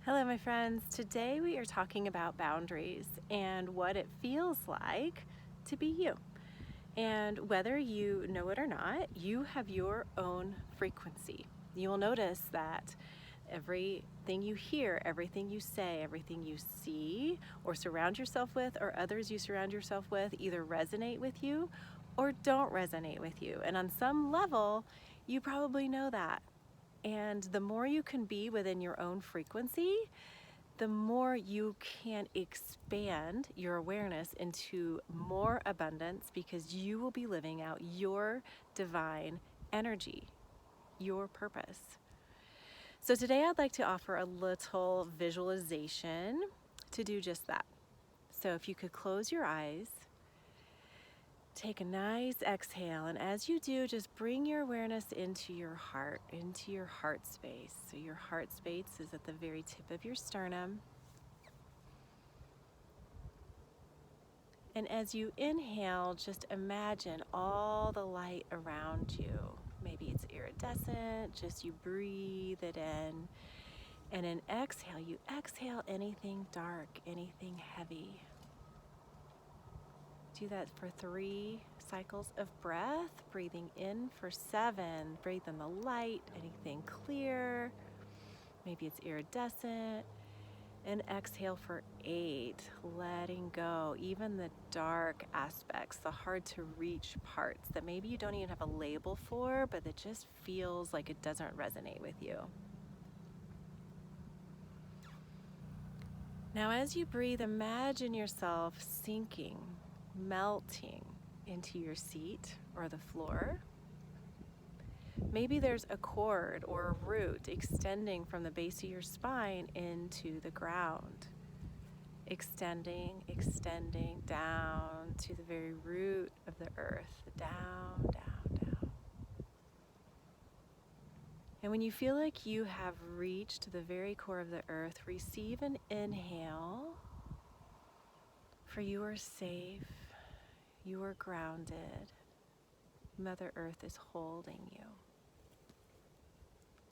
Hello, my friends. Today we are talking about boundaries and what it feels like to be you. And whether you know it or not, you have your own frequency. You will notice that everything you hear, everything you say, everything you see or surround yourself with, or others you surround yourself with, either resonate with you or don't resonate with you. And on some level, you probably know that. And the more you can be within your own frequency, the more you can expand your awareness into more abundance, because you will be living out your divine energy, your purpose. So today I'd like to offer a little visualization to do just that. So if you could close your eyes, take a nice exhale, and as you do, just bring your awareness into your heart space. So your heart space is at the very tip of your sternum. And as you inhale, just imagine all the light around you. Maybe it's iridescent, just you breathe it in. And in exhale, you exhale anything dark, anything heavy. Do that for 3 cycles of breath. Breathing in for 7. Breathe in the light, anything clear. Maybe it's iridescent. And exhale for 8, letting go even the dark aspects, the hard to reach parts that maybe you don't even have a label for, but that just feels like it doesn't resonate with you. Now as you breathe, imagine yourself sinking, melting into your seat or the floor. Maybe there's a cord or a root extending from the base of your spine into the ground. Extending down to the very root of the earth, down. And when you feel like you have reached the very core of the earth, receive an inhale, for you are safe, you are grounded. Mother Earth is holding you.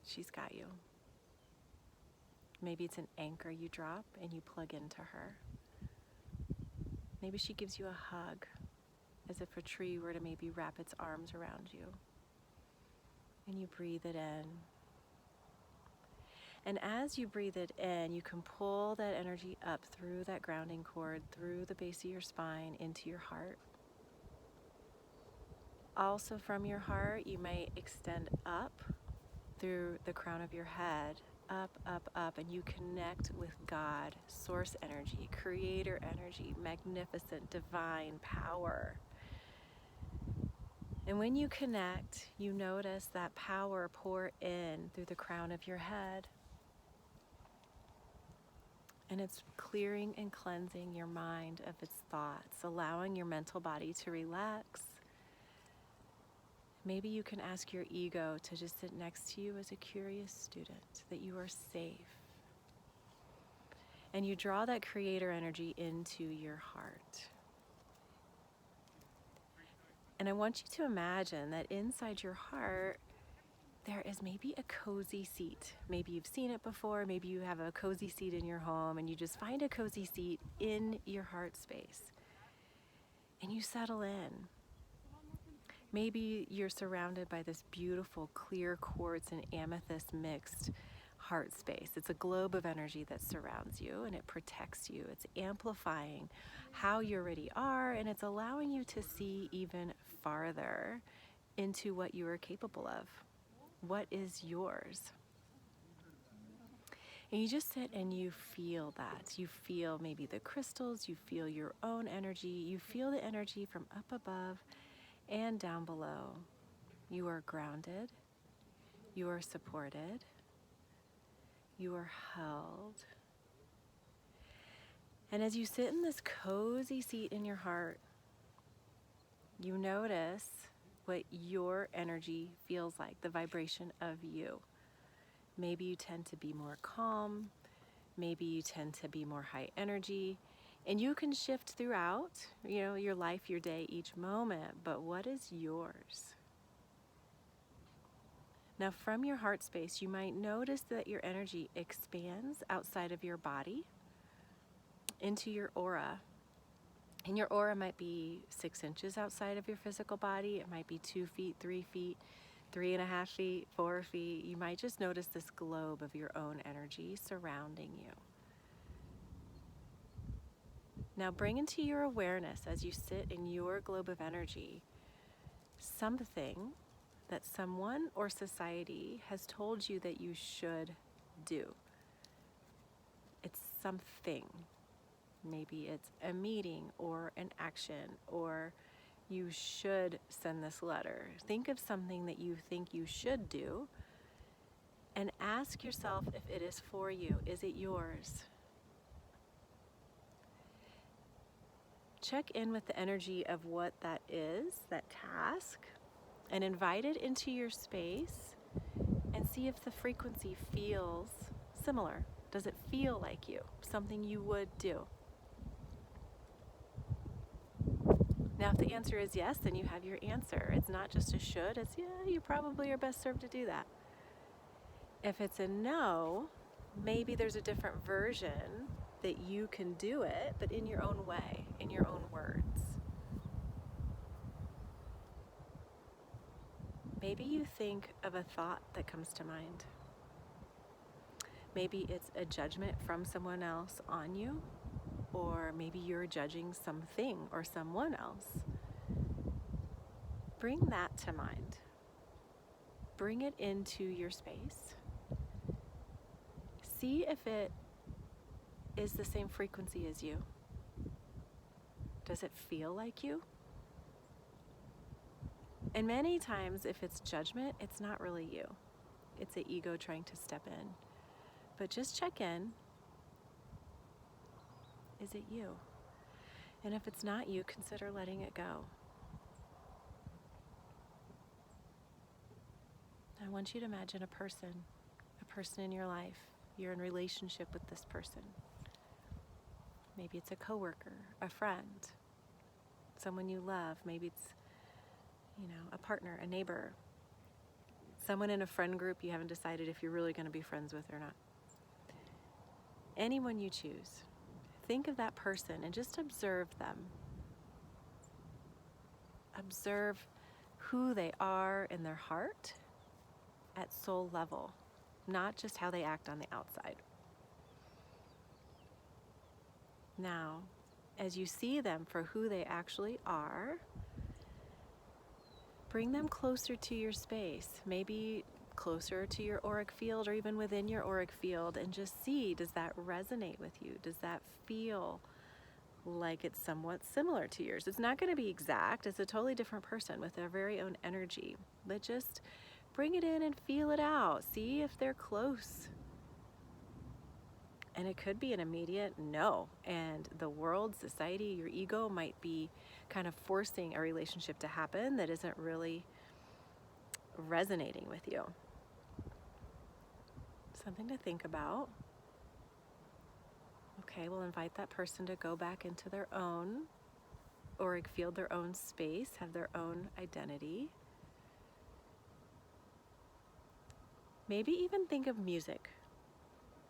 She's got you. Maybe it's an anchor you drop and you plug into her. Maybe she gives you a hug, as if a tree were to maybe wrap its arms around you. And you breathe it in. And as you breathe it in, you can pull that energy up through that grounding cord, through the base of your spine, into your heart. Also from your heart, you may extend up through the crown of your head, up, and you connect with God, source energy, creator energy, magnificent, divine power. And when you connect, you notice that power pour in through the crown of your head. And it's clearing and cleansing your mind of its thoughts, allowing your mental body to relax. Maybe you can ask your ego to just sit next to you as a curious student, that you are safe. And you draw that creator energy into your heart. And I want you to imagine that inside your heart, there is maybe a cozy seat. Maybe you've seen it before. Maybe you have a cozy seat in your home and you just find a cozy seat in your heart space. And you settle in. Maybe you're surrounded by this beautiful clear quartz and amethyst mixed heart space. It's a globe of energy that surrounds you and it protects you. It's amplifying how you already are, and it's allowing you to see even farther into what you are capable of. What is yours? And you just sit and you feel that. You feel maybe the crystals, you feel your own energy, you feel the energy from up above and down below. You are grounded, you are supported, you are held. And as you sit in this cozy seat in your heart, you notice what your energy feels like, the vibration of you. Maybe you tend to be more calm, maybe you tend to be more high energy, and you can shift throughout, your life, your day, each moment, but what is yours? Now, from your heart space, you might notice that your energy expands outside of your body into your aura. And your aura might be 6 inches outside of your physical body. It might be 2 feet, 3 feet, 3.5 feet, 4 feet. You might just notice this globe of your own energy surrounding you. Now bring into your awareness, as you sit in your globe of energy, something that someone or society has told you that you should do. It's something. Maybe it's a meeting or an action, or you should send this letter. Think of something that you think you should do and ask yourself if it is for you. Is it yours? Check in with the energy of what that is, that task, and invite it into your space and see if the frequency feels similar. Does it feel like you? Something you would do? Now, if the answer is yes, then you have your answer. It's not just a should, it's yeah, you probably are best served to do that. If it's a no, maybe there's a different version that you can do it, but in your own way, in your own words. Maybe you think of a thought that comes to mind. Maybe it's a judgment from someone else on you, or maybe you're judging something or someone else. Bring that to mind. Bring it into your space. See if it is the same frequency as you. Does it feel like you? And many times, if it's judgment, it's not really you. It's the ego trying to step in. But just check in. Is it you? And if it's not you, consider letting it go. I want you to imagine a person in your life. You're in relationship with this person. Maybe it's a coworker, a friend, someone you love. Maybe it's, a partner, a neighbor, someone in a friend group you haven't decided if you're really going to be friends with or not. Anyone you choose. Think of that person and just observe them. Observe who they are in their heart at soul level, not just how they act on the outside. Now, as you see them for who they actually are, bring them closer to your space, maybe closer to your auric field or even within your auric field, and just see, does that resonate with you? Does that feel like it's somewhat similar to yours? It's not going to be exact. It's a totally different person with their very own energy. But just bring it in and feel it out. See if they're close. And it could be an immediate no. And the world, society, your ego might be kind of forcing a relationship to happen that isn't really resonating with you. Something to think about. Okay, we'll invite that person to go back into their own auric field, their own space, have their own identity. Maybe even think of music,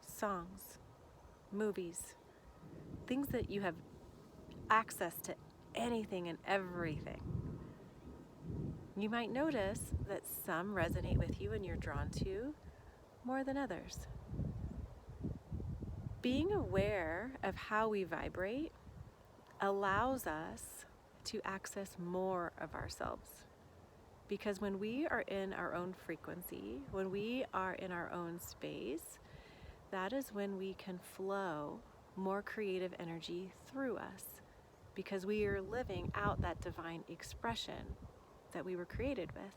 songs, movies, things that you have access to, anything and everything. You might notice that some resonate with you and you're drawn to more than others. Being aware of how we vibrate allows us to access more of ourselves. Because when we are in our own frequency, when we are in our own space, that is when we can flow more creative energy through us, because we are living out that divine expression that we were created with.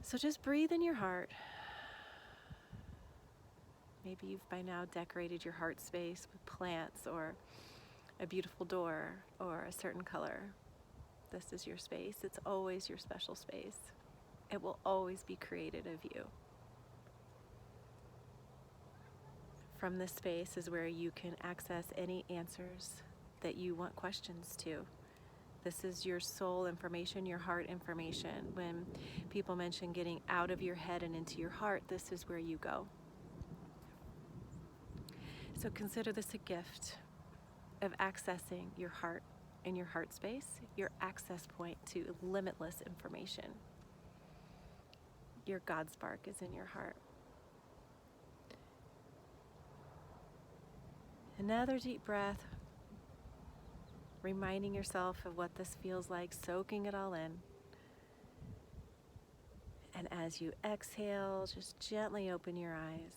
So just breathe in your heart. Maybe you've by now decorated your heart space with plants or a beautiful door or a certain color. This is your space. It's always your special space. It will always be created of you. From this space is where you can access any answers that you want questions to. This is your soul information, your heart information. When people mention getting out of your head and into your heart, this is where you go. So consider this a gift of accessing your heart and your heart space, your access point to limitless information. Your God spark is in your heart. Another deep breath, reminding yourself of what this feels like, soaking it all in. And as you exhale, just gently open your eyes.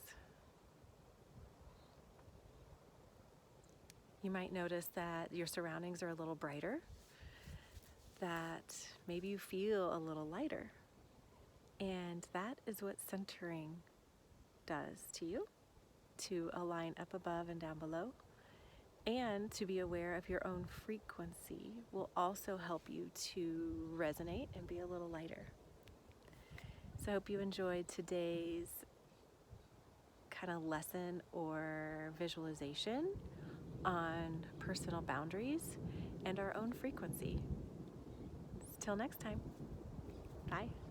You might notice that your surroundings are a little brighter, that maybe you feel a little lighter. And that is what centering does to you, to align up above and down below. And to be aware of your own frequency will also help you to resonate and be a little lighter. So I hope you enjoyed today's kind of lesson or visualization on personal boundaries and our own frequency. Till next time, bye.